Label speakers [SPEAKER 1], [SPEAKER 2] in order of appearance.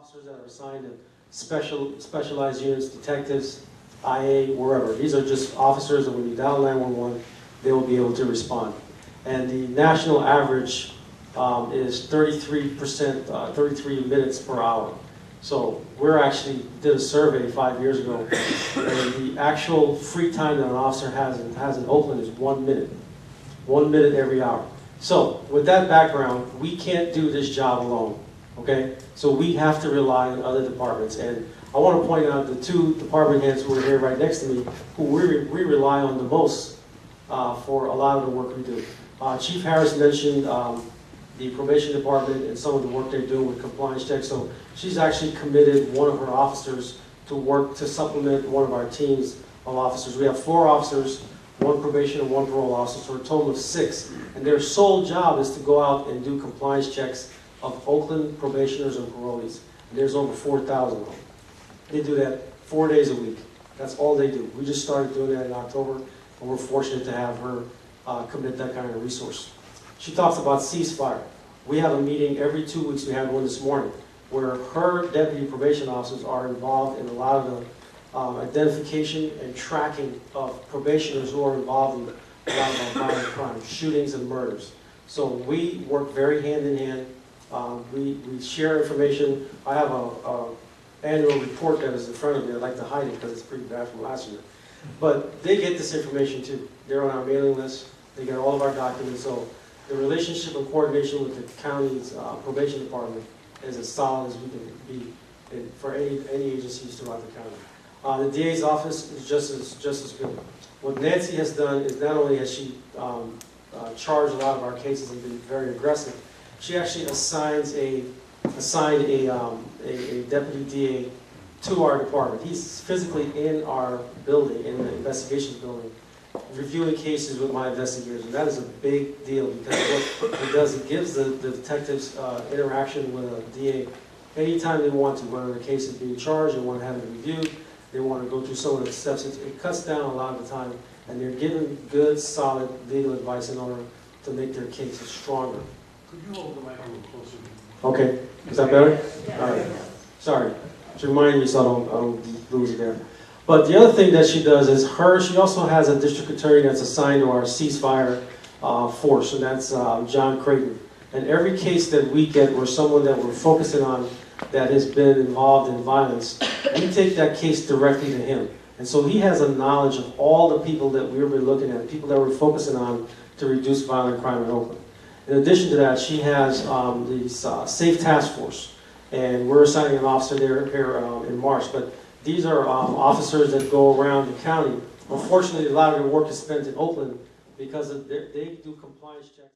[SPEAKER 1] officers that are assigned to specialized units, detectives, IA, wherever. These are just officers, and when you dial 911, they will be able to respond. And the national average is 33%, 33 minutes per hour. So we're actually did a survey 5 years ago, and the actual free time that an officer has in Oakland is 1 minute. 1 minute every hour. So with that background, we can't do this job alone, okay? So we have to rely on other departments. And I want to point out the two department heads who are here right next to me, who we rely on the most for a lot of the work we do. Chief Harris mentioned the probation department and some of the work they're doing with compliance checks. So she's actually committed one of her officers to work to supplement one of our teams of officers. We have 4 officers, 1 probation and 1 parole officer, so a total of 6. And their sole job is to go out and do compliance checks of Oakland probationers and parolees. And there's over 4,000 of them. They do that 4 days a week. That's all they do. We just started doing that in October, and we're fortunate to have her commit that kind of resource. She talks about ceasefire. We have a meeting every 2 weeks. We had one this morning, where her deputy probation officers are involved in a lot of the identification and tracking of probationers who are involved in a lot of violent crimes, shootings and murders. So we work very hand in hand. We share information. I have a annual report that is in front of me. I'd like to hide it because it's pretty bad from last year. But they get this information too. They're on our mailing list. They get all of our documents. So the relationship and coordination with the county's probation department is as solid as we can be for any agencies throughout the county. The DA's office is just as good. What Nancy has done is not only has she charged a lot of our cases and been very aggressive, she actually assigned a deputy DA to our department. He's physically in our building, in the investigations building, reviewing cases with my investigators, and that is a big deal because what it does, it gives the detectives interaction with a DA anytime they want to, whether the case is being charged, they want to have it reviewed, they want to go through some of the steps. It cuts down a lot of the time, and they're given good, solid legal advice in order to make their cases stronger.
[SPEAKER 2] Could you hold the mic a little closer?
[SPEAKER 1] Okay, is that better? Yeah. All right. Sorry, she reminded me so I don't lose it there. But the other thing that she does is she also has a district attorney that's assigned to our ceasefire force, and that's John Creighton. And every case that we get where someone that we're focusing on that has been involved in violence, we take that case directly to him. And so he has a knowledge of all the people that we've been looking at, people that we're focusing on to reduce violent crime in Oakland. In addition to that, she has the Safe Task Force, and we're assigning an officer there here in March. But these are officers that go around the county. Unfortunately, a lot of their work is spent in Oakland because they do compliance checks.